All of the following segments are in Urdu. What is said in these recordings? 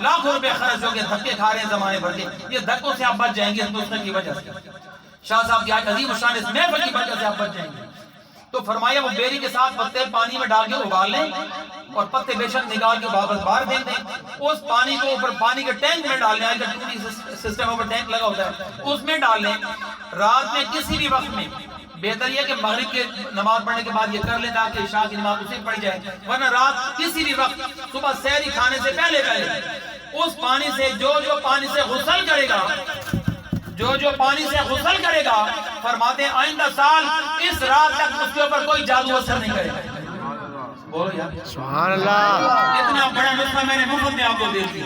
لاکھوں روپے خرچ ہو گئے، دھکے کھا رہے ہیں زمانے بھر کے، یہ دھکوں سے آپ بچ جائیں گے اس نسخے کی وجہ سے۔ شاہ صاحب کی آج عظیم الشان اس محفل کی برکت سے آپ بچ جائیں گے۔ تو فرمایا وہ بیری کے ساتھ پتے پانی میں ڈال کے ابال لیں اور پتے بے شک نکال کے واپس باہر دے دیں، اس پانی کو اوپر پانی کے ٹینک میں ڈال لیں، آج کل ٹوٹی سسٹم اوپر ٹینک لگا ہوتا ہے، اس میں ڈال لیں۔ رات میں کسی بھی وقت میں بہتر یہ کہ مغرب کے نماز پڑھنے کے بعد یہ کر لیں تاکہ عشاء کی نماز اسی پڑھ جائے، ورنہ رات کسی بھی وقت صبح سحری کھانے سے پہلے اس پانی سے جو پانی سے غسل کرے گا، جو پانی سے غسل کرے گا، فرماتے ہیں آئندہ سال اس رات تک اس کے اوپر کوئی جادو اثر نہیں کرے گا۔ بولو یار سبحان اللہ، اتنا بڑا نسخہ میں نے مفت میں آپ کو دے دیا۔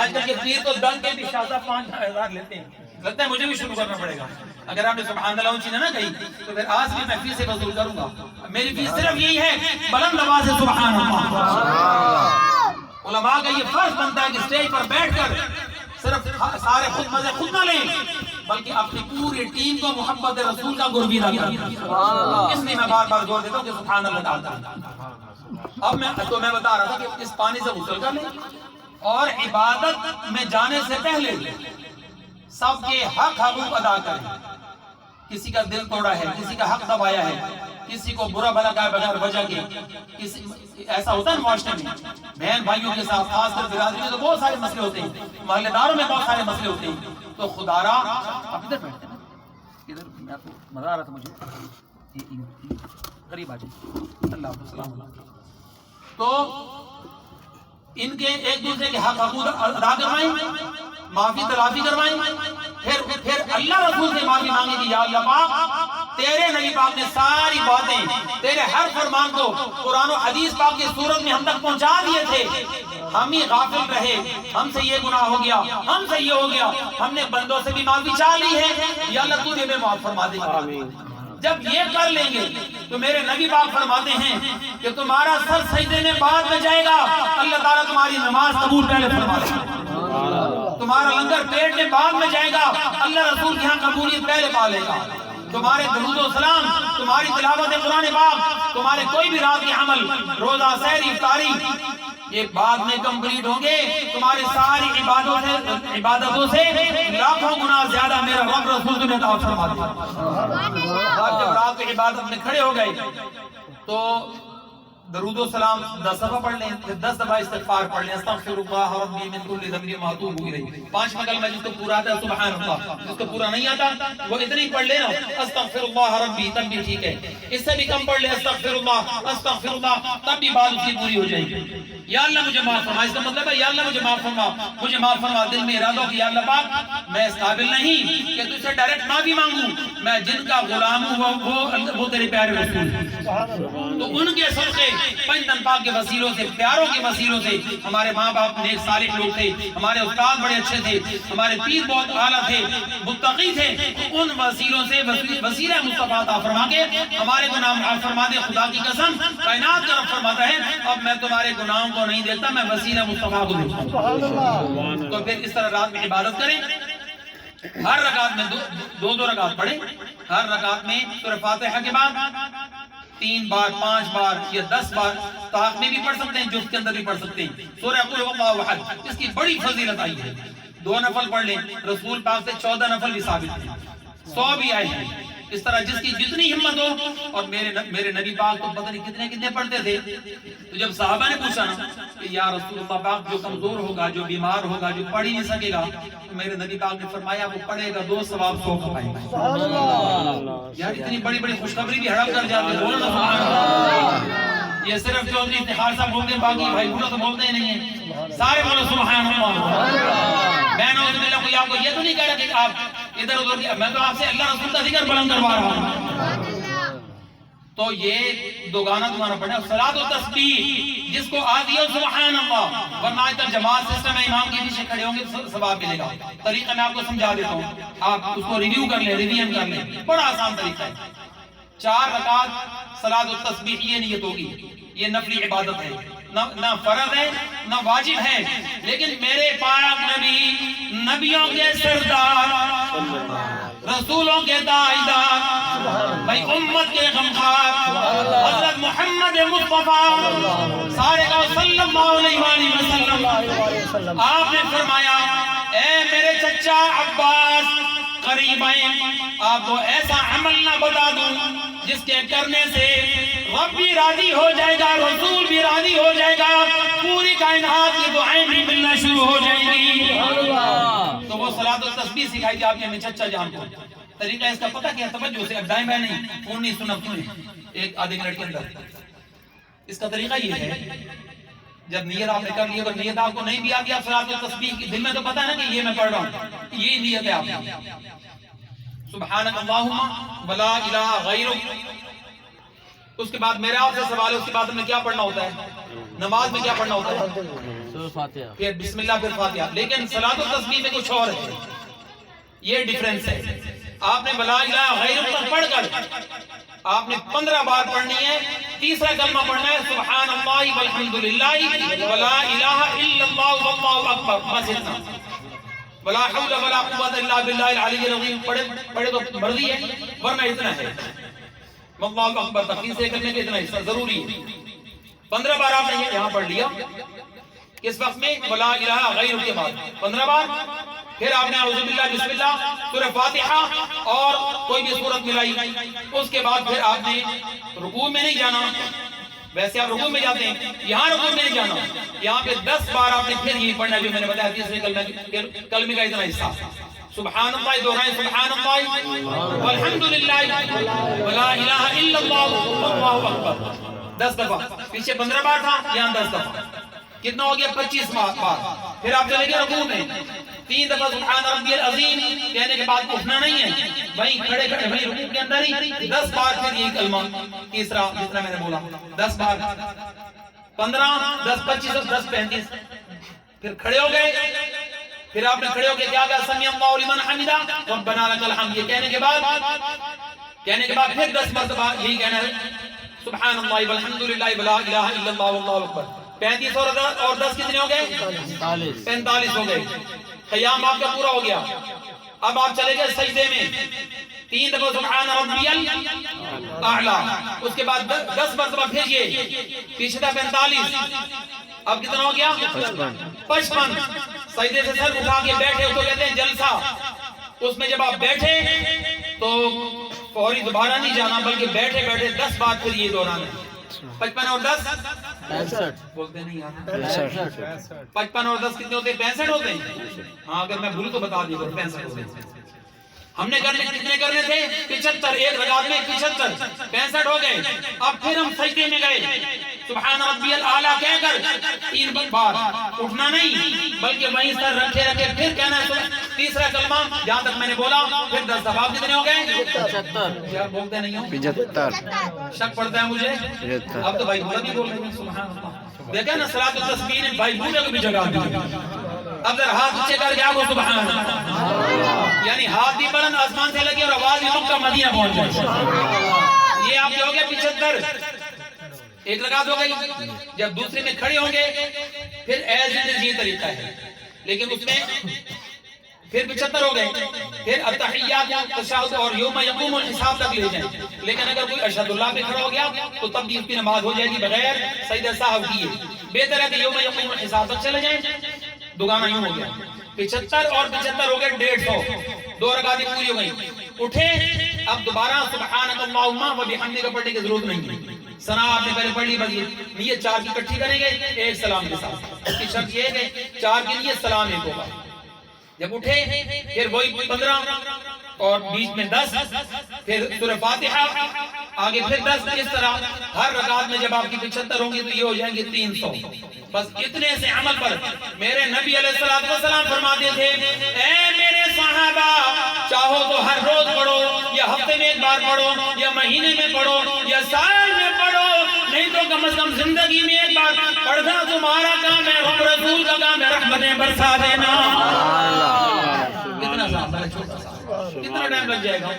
آج کل کے پیر تو دن کے بھی شاہ صاحب 5,000 لیتے ہیں، لگتا ہے مجھے بھی شروع کرنا پڑے گا۔ اگر آپ نے سبحان اللہ اونچی نہ کہی تو پھر آج بھی میں فیس سے وصول کروں گا۔ میری فیس صرف یہی ہے، بلند آواز سے سبحان اللہ۔ علماء کا یہ فرض بنتا ہے کہ اسٹیج پر بیٹھ کر صرف سارے خود مزے خود نہ لیں بلکہ اپنی پوری ٹیم کو محبت رسول کا گرویدہ کریں۔ اس لیے میں بار بار زور دیتا ہوں کہ سبحان اللہ ڈالتا۔ اب میں بتا رہا تھا کہ اس پانی سے غسل کر لیں اور عبادت میں جانے سے پہلے سب کے حقوق ادا کریں۔ کسی کا دل توڑا ہے، کسی کا حق دبایا ہے، کسی کو برا بھلا کہا بغیر وجہ کے، ایسا ہوتا ہے معاشرے میں بہن بھائیوں کے ساتھ، خاص کر برادری میں تو بہت سارے مسئلے ہوتے ہیں، محلے داروں میں بہت سارے مسئلے ہوتے ہیں۔ تو خدا را آپ ادھر بیٹھتے ہیں نا، ادھر میں آپ کو مزہ آ رہا تھا مجھے، قریب آ جائیں، اللہ حافظ، السلام علیکم۔ تو ان کے ایک دوسرے کے حقوق ادا کروائیں، معافی تلافی کروائیں، پھر اللہ رسول سے معافی مانگے کہ یا اللہ پاک تیرے نبی پاک نے ساری باتیں، تیرے ہر فرمان کو قرآن و حدیث پاک کی صورت میں ہم تک پہنچا دیے تھے، ہم ہی غافل رہے، ہم سے یہ گناہ ہو گیا، ہم سے یہ ہو گیا، ہم نے بندوں سے بھی معافی چاہ لی ہے، یا اللہ تو ہمیں معاف فرما دے۔ جب یہ کر لیں گے تو میرے نبی پاک فرماتے ہیں کہ تمہارا سر سجدے میں بعد میں جائے گا، اللہ تعالیٰ تمہاری نماز قبول پہلے فرما دے گا، تمہارا لنگر پیٹ میں بعد میں جائے گا، اللہ رسول کی ہاں قبولیت پہلے پا لے گا، تمہارے درود و سلام، تمہاری تلاوت قرآن پاک، تمہارے کوئی بھی رات کے عمل، روزہ، سحری، افطاری، یہ بعد میں کمپلیٹ ہوں گے، تمہاری ساری عبادتوں سے لاکھوں گنا زیادہ میرا رب رسول تمہیں عطا فرما دے گا۔ آپ جب رات کی عبادت میں کھڑے ہو گئے تو درود و سلام 10 دفعہ پڑھ لیں، پھر 10 دفعہ استغفار پڑھ لیں، استغفر اللہ ربی من کل ذنب و اتوب الیہ۔ 5 کلمہ جس کو پورا آتا ہے سبحان اللہ، جس کو پورا نہیں آتا وہ اتنی پڑھ لینا، استغفر اللہ ربی، تب بھی ٹھیک ہے، اس سے بھی کم پڑھ لیں استغفر اللہ، تب بھی بات اس کی پوری ہو جائے گی۔ یا اللہ مجھے معاف فرما، اس کا مطلب ہے یا اللہ مجھے معاف فرما، دل میں ارادہ ہو کہ یا اللہ پاک میں اس قابل نہیں کہ تجھ سے ڈائریکٹ معافی مانگوں، میں جن کا غلام ہوں وہ تیرے پیارے رسول ہیں، تو ان کے صدقے پنجتن پاک کے وسیلوں سے، پیاروں کے وسیلوں سے، ہمارے ماں باپ نیک صالح لوگ تھے، ہمارے استاد بڑے اچھے تھے، ہمارے پیر بہت اعلیٰ تھے، متقی تھے، تو ان وسیلوں سے وسیلہ مصطفیٰ عطا فرما کے ہمارے گناہ معاف فرما دے۔ خدا کی قسم کائنات کا رب فرماتا ہے اب میں تمہارے گناہوں کو نہیں دیکھتا، میں وسیلہ مصطفیٰ کو دیکھتا ہوں۔ تو پھر اس طرح رات میں عبادت کریں، ہر رکعت میں دو رکعت پڑھیں، ہر رکعت میں سورہ فاتحہ کے بعد 3 بار 5 بار یا 10 بار طاق میں بھی پڑھ سکتے ہیں، جز کے اندر بھی پڑھ سکتے ہیں سورہ قل هو اللہ احد، اس کی بڑی فضیلت آئی ہے۔ 2 نفل پڑھ لیں، رسول پاک سے 14 نفل بھی ثابت ہیں، 100 بھی آئے ہیں۔ اس طرح جس کی جتنی ہمت ہو، اور میرے نبی پاک تو پتہ نہیں کتنے پڑھتے تھے، تو جب صحابہ نے پوچھا نا کہ یا رسول اللہ پاک جو کمزور ہوگا، جو بیمار ہوگا، جو پڑھ ہی نہیں سکے گا، تو میرے نبی پاک نے فرمایا وہ پڑھے گا 2 ثواب 100 کمائے گا۔ یار اتنی بڑی بڑی خوشخبری بھی ہڑپ کر جاتے، بولو نا سبحان اللہ۔ یہ صرف چودھری افتخار صاحب بولتے ہیں، باقی بھائی بولو تو بولتے ہی نہیں ہیں، سارے بولو سبحان اللہ۔ میں نعوذ باللہ کوئی آپ کو یہ تو نہیں کہہ رہا کہ آپ ادھر ادھر، میں تو آپ سے اللہ رسول کا ذکر بلند کروا رہا ہوں۔ تو یہ دوگانہ تمہارا پڑھنا، صلاۃ و تسبیح جس کو آتی ہے سبحان اللہ، ورنہ آج تک جماعت سسٹم ہے، امام کے پیچھے کھڑے ہوں گے ثواب ملے گا۔ طریقہ میں آپ کو سمجھا دیتا ہوں، آپ اس کو ریویو کر لیں، ریویژن کر لیں، بڑا آسان طریقہ ہے۔ 4 رکعت صلاۃ و تسبیح یہ نیت ہوگی، یہ نفلی عبادت ہے، نہ فرض ہے نہ واجب ہے، لیکن میرے پاک نبی نبیوں کے سردار رسولوں کے داعیدار، بھائی امت کے غمخوار، حضرت محمد مصطفیٰ سارے کا صلی اللہ علیہ وآلہ وسلم، آپ نے فرمایا اے میرے چچا عباس قریب آئیں، آپ کو ایسا عمل نہ بتا دوں جس کے کرنے سے رب بھی راضی ہو جائے گا، رسول بھی راضی ہو جائے گا، پوری کائنات کی دعائیں بھی ملنا شروع ہو جائیں گی۔ تو وہ صلاۃ و تسبیح سکھائی تھی آپ نے چچا جان کو۔ طریقہ اس کا پتہ کیا؟ توجہ سے، اب دائیں بائیں نہیں، فون نہیں سنا سنیں ایک آدھے منٹ کے اندر۔ اس کا طریقہ یہ ہے، جب نیت آپ نے کر لی، اگر نیت آپ کو نہیں بھی آتی، آپ صلاۃ و تسبیح کی دل میں تو پتہ ہے نا کہ یہ میں پڑھ رہا ہوں، یہ نیت ہے آپ کی۔ سبحانک اللہم ولا الہ غیرک۔ اس کے بعد میرا آپ سے سوال ہے، اس کے بعد ہمیں کیا پڑھنا ہوتا ہے؟ نماز میں کیا پڑھنا ہوتا ہے؟ پھر بسم اللہ، پھر فاتحہ۔ لیکن صلاۃ و تسبیح میں کچھ اور ہے، یہ ڈیفرنس ہے۔ آپ نے ولا الہ غیرک پڑھ کر آپ نے 15 بار پڑھنی ہے، تیسرا کلمہ پڑھنا ہے سبحان اللہ والحمدللہ ولا الہ الا اللہ واللہ اکبر، بس اتنا۔ ولا حول ولا قوت الا باللہ العلی العظیم پڑھے تو مرضی ہے، ورنہ اتنا ہے واللہ اکبر تک، تیسرے کلمے کے اتنا حصہ ضروری ہے۔ 15 بار آپ نے یہاں پڑھ لیا، اس وقت میں ولا الہ غیر کے بعد 15 بار، پھر آپ نے اعوذ باللہ بسم اللہ سورہ فاتحہ اور کوئی بھی سورت ملائی، اس کے بعد پھر آپ نے رکوع میں نہیں جانا، ویسے آپ رکوع میں جاتے ہیں، یہاں رکوع میں نہیں جانا، یہاں پہ 10 بار آپ نے پھر یہی پڑھنا جو میں نے بتایا تیسرے کلمے کا اتنا حصہ، سبحان اللہ دہرائیں، سبحان اللہ والحمدللہ ولا الہ الا اللہ واللہ اکبر 10 دفعہ، پیچھے 15 بار تھا، یہاں 10 دفعہ، کتنا ہو گیا؟ 25 بار۔ پھر آپ چلے گئے رکوع میں، 3 دفعہ سبحان ربی العظیم کہنے کے بعد اٹھنا نہیں ہے، وہیں کھڑے کھڑے وہیں رکوع کے اندر ہی 10 بار پھر یہ کلمہ تیسرا جتنا میں نے بولا 10 بار، 15 10 25 10 35، پھر کھڑے ہو گئے، پھر آپ نے کھڑے ہو کے کیا کہا؟ سمیع اللہ لمن حمدہ ربنا لک الحمد، یہ کہنے کے بعد پھر 10 مرتبہ یہی کہنا ہے سبحان اللہ والحمدللہ ولا الہ الا اللہ واللہ اکبر۔ 35 اور 10 کتنے ہو گئے؟ 45 ہو گئے۔ قیام آپ کا پورا ہو گیا۔ اب آپ چلے گئے سجدے میں، 3 دفعہ سبحان ربی الاعلی، اس کے بعد 10 مرتبہ بھیجئے، پیچھے تھا 45، اب کتنا ہو گیا؟ 55۔ سجدے سے سر اٹھا کے بیٹھے، اس کو کہتے ہیں جلسہ۔ اس میں جب آپ بیٹھے تو فوری دوبارہ نہیں جانا، بلکہ بیٹھے بیٹھے 10 بار پھر یہ دوران ہے۔ 55 اور 10 65 بولتے نہیں یار، 55 اور 10 کتنے ہوتے ہیں؟ 65 ہوتے ہیں۔ ہاں اگر میں بھول تو بتا دیجیے، 65 ہوتے ہیں۔ ہم نے کتنے کرنے تھے؟ 75، ایک رکعت میں 75، 65 ہو گئے۔ اب پھر ہم سجدے میں گئے، سبحان ربی الاعلیٰ کہہ کر 3 بار اٹھنا نہیں، بلکہ وہیں سر رکھے پھر کہنا ہے تیسرا کلمہ جہاں تک میں نے بولا، پھر 10 دفعہ کتنے ہو گئے؟ 75۔ یار بولتے نہیں ہو، 75 شک پڑتا ہے مجھے۔ اب تو بھائی بولا بھی بول رہے ہیں سبحان اللہ۔ دیکھیں نا صلاۃ و تسبیح نے بھائی بولے کو بھی جگہ دی۔ اب ذرا ہاتھ نیچے کر کے آگو سبحان اللہ، یعنی ہاتھ بھی بلند آسمان سے لگے اور آواز بھی مکہ مدینہ پہنچ جائے۔ یہ آپ کے ہو گئے 75، ایک رکعت ہو گئی۔ جب دوسرے میں کھڑے ہوں گے پھر ایز اٹ از یہ طریقہ ہے، لیکن اس میں پھر 75 ہو گئے، پھر التحیات تشہد اور یوم یقوم الحساب تک لے جائیں۔ لیکن اگر کوئی اشہد اللہ پہ کھڑا ہو گیا تو تب بھی اس کی نماز ہو جائے گی بغیر سجدہ سہو کیے۔ بہتر ہے کہ یوم یقوم الحساب تک چلے جائیں، دوگانا یوں ہو گیا۔ 75 اور 75 ہو گئے 150، 2 رکعتیں پوری ہو گئی۔ اٹھے، اب دوبارہ سبحانک اللہم و بحمدک پڑھنے کی ضرورت نہیں ہے، ثنا آپ نے پہلے پڑھ لی، بس نیت 4 کی اکٹھی کریں گے ایک سلام کے ساتھ۔ اس کی شرط یہ ہے کہ 4 کی نیت سلام ایک ہوگا۔ جب اٹھے پھر وہی 15 اور بیچ میں 10، پھر سورہ فاتحہ، آگے پھر 10، اس طرح ہر رکعت میں جب آپ کی 75 ہوں گی تو یہ ہو جائیں گے 300۔ بس اتنے سے عمل پر میرے نبی علیہ السلام فرماتے تھے، اے میرے صحابہ، چاہو تو ہر روز پڑھو، یا ہفتے میں ایک بار پڑھو، یا مہینے میں پڑھو، یا سال میں پڑھو، نہیں تو کم از کم زندگی میں ایک بار پڑھنا تمہارا کام ہے، ہم رسول کا کام ہے رحمتیں برسا دینا۔ کتنا ٹائم لگ جائے گا؟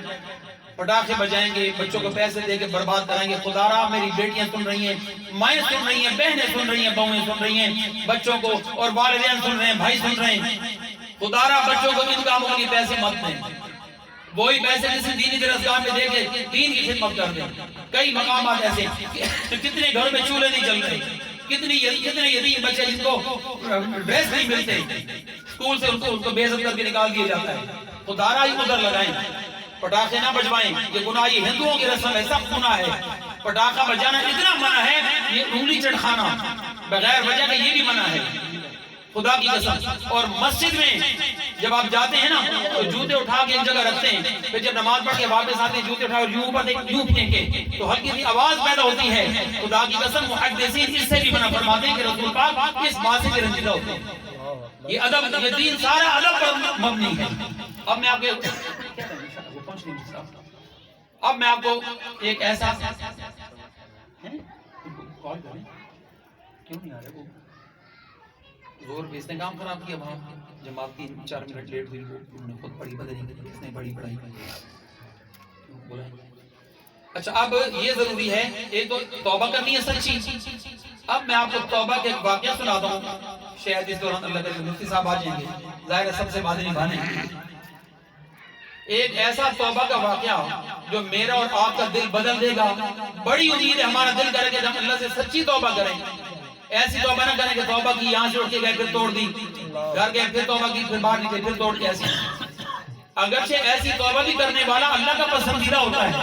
پٹاخے بجائیں گے، بچوں کو پیسے دے کے برباد کریں گے۔ خدا را میری بیٹیاں سن رہی ہیں، مائیں سن رہی ہیں، بہنیں سن رہی ہیں، بہویں سن رہی ہیں، بچوں کو اور والدین سن رہے ہیں، بھائی سن رہے ہیں۔ خدا را بچوں کو ان کاموں کے پیسے مت دیں، وہی پیسے کسی دینی درسگاہ میں دے کے دین کی خدمت کر دیں. کئی مقامات ایسے کتنے گھروں میں چولہے نہیں چل رہے, کتنے یتیم بچے جن کو ڈریس نہیں ملتے, اسکول سے ان کو بے عزت کر کے نکال دیا جاتا ہے. خدارا ہی ادھر لگائیں, پٹاخے نہ بجوائیں, یہ گناہ, یہ ہندوؤں کی رسم ہے, سب گناہ ہے. پٹاخہ بجانا اتنا منع ہے, یہ انگلی چڑھانا بغیر وجہ کا یہ بھی منع ہے, خدا کی قسم. اور مسجد میں جب آپ جاتے ہیں نا تو جوتے اٹھا کے ایک جگہ رکھتے ہیں, پھر جب نماز پڑھ کے واپس آتے ہیں جوتے اٹھا اور یوں اوپر یوں پھینکے تو ہلکی سی آواز پیدا ہوتی ہے. خدا کی قسم محدثین اس سے بھی منع فرماتے ہیں کہ رسول پاک اس بات سے بھی رنجیدہ ہوتے ہیں. یہ ادب, یہ دین سارا ادب پر مبنی ہے. اب میں آپ کو ایک ایسا کیوں نہیں آ رہے, وہ زور بھی اس نے کام خراب کیا وہاں. جماعت 3-4 منٹ لیٹ ہوئی, وہ انہوں نے خود پڑھی, پتہ نہیں کس نے پڑھی پڑھائی بولا. اچھا, اب یہ ضروری ہے, ایک تو توبہ کرنی ہے سچی. اب میں آپ کو توبہ کے ایک واقعہ سناتا ہوں, شاید اس دوران اللہ کے مفتی صاحب آ جائیں گے, ظاہر ہے سب سے باتیں نبھانے. ایک ایسا توبہ کا واقعہ جو میرا اور آپ کا دل بدل دے گا. بڑی امید ہے, ہمارا دل کرے کہ ہم اللہ سے سچی توبہ کریں, ایسی توبہ نہ کریں کہ توبہ کی یہاں سے اٹھ کے گئے پھر توڑ دی, گھر گئے پھر توبہ کی, پھر باہر نکلے پھر توڑ کے. ایسی اگرچہ ایسی توبہ بھی کرنے والا اللہ کا پسندیدہ ہوتا ہے,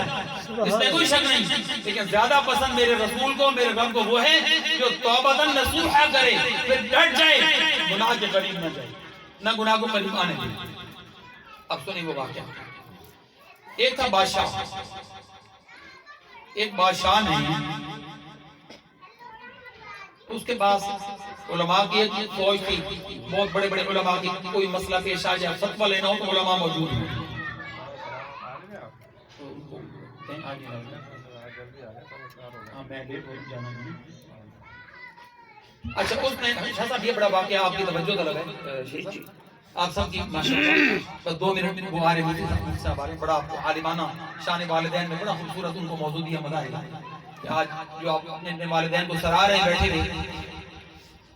اس میں کوئی شک نہیں, لیکن زیادہ پسند میرے رسول کو, میرے رب کو وہ ہے جو توبۃ نصوحا کرے, پھر ڈٹ جائے, گناہ کے قریب نہ جائے, نہ گناہ کو قریب آنے دے. اب سنیں وہ واقعہ. ایک تھا بادشاہ, ایک بادشاہ نے, اس کے پاس علماء کی ایک فوج تھی, بہت بڑے بڑے علماء کی. کوئی مسئلہ پیش آ جائے, فتویٰ لینا ہو تو علماء موجود ہیں. اچھا, اس نے شاہ صاحب یہ بڑا واقعہ آپ کی توجہ طلب ہے, آپ سب کی ماشاءاللہ, بس 2 منٹ میں وہ آ رہے مفتی صاحب آ رہے, بڑا عالمانہ شان والدین میں بڑا خوبصورت ان کو موضوع دیا مظاہر ہے کہ آج جو آپ اپنے والدین کو سرا رہے ہیں بیٹھے ہوئے,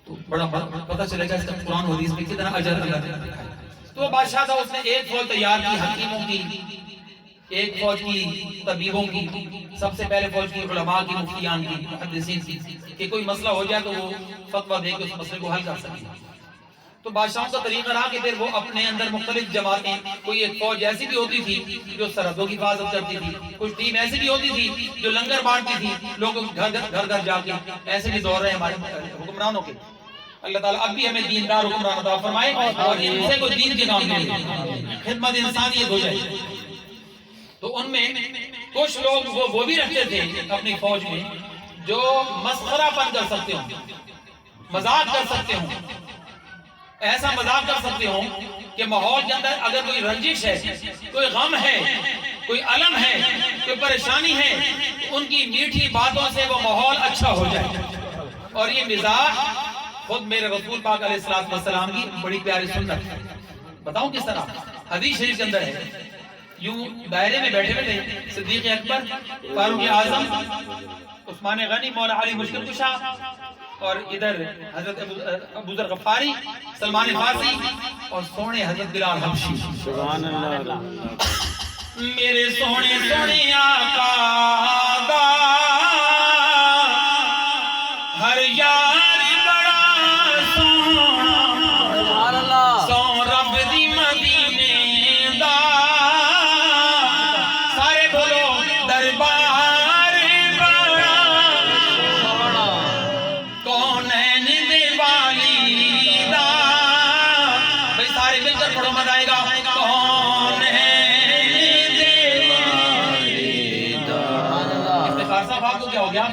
تو بڑا پتہ چلے گا اس کا قرآن حدیث میں کتنا اجر اللہ ہے. تو بادشاہ تھا, اس نے ایک فوج تیار کی حکیموں کی, ایک فوج کی طبیبوں کی, سب سے پہلے فوج کی علماء کی, مفتیان کی, محدثین کی, کہ کوئی مسئلہ ہو جائے تو وہ فتویٰ دے کے اس مسئلے کو حل کر سکیں. تو بادشاہوں کا طریقہ رہا کہ پھر وہ اپنے اندر مختلف جماعتیں, کوئی ایک فوج ایسی بھی ہوتی تھی جو سرحدوں کی حفاظت کرتی تھی, کچھ ٹیم ایسی بھی ہوتی تھی جو لنگر بانٹتی تھی, لوگوں گھر گھر جا کے. ایسے بھی دور رہے ہمارے حکمرانوں کے. اللہ تعالیٰ اب بھی ہمیں دیندار حکمران عطا فرمائے اور ان سے کوئی دین کے کام نہیں, خدمت انسانیت ہو جائے. تو ان میں کچھ لوگ وہ بھی رکھتے تھے اپنی فوج میں جو مسخرہ پن کر سکتے ہوں, مذاق کر سکتے ہوں, ایسا مذاق کر سکتے ہوں کہ ماحول کے اندر اگر کوئی رنجش ہے, کوئی غم ہے, کوئی الم ہے, کوئی پریشانی ہے, تو ان کی میٹھی باتوں سے وہ ماحول اچھا ہو جائے. اور یہ مزاح خود میرے رسول پاک علیہ السلام کی بڑی پیاری سنت ہے. بتاؤں کس طرح, حدیث شریف کے اندر ہے, یوں دائرے میں بیٹھے ہوئے تھے صدیق اکبر, فاروق اعظم, عثمان غنی, مولا علی مشکل کشا, اور ادھر حضرت ابو ذر غفاری, سلمان فارسی, اور سونے حضرت بلال حبشی. سبحان اللہ. میرے سونے سونے آقا دا ہر یار بڑا سونا, سو رب دی مدینے دا, سارے بولو دربار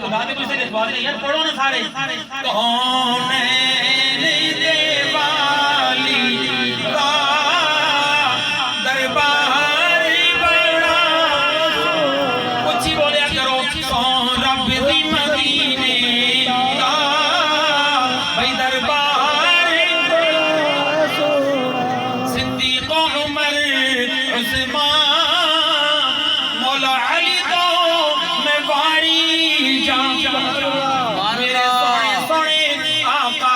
خدا نے مجھے جذبات نہیں ہے, پڑھو نا سارے. کون دیوالی کا دربار بڑا, اچھی بولیا کرو, کون رب دی مدینے کا بھائی دربار بڑا, صدیق عمر عثمان مولا علی تو میں واری. میرے سونے سونے آقا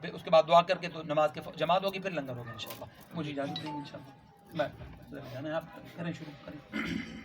پھر اس کے بعد دعا کر کے تو نماز کے جماعت ہوگی، پھر لنگر ہوگا انشاءاللہ. مجھے اجازت دیں گے انشاءاللہ. میں جانا ہے، آپ کریں شروع کریں.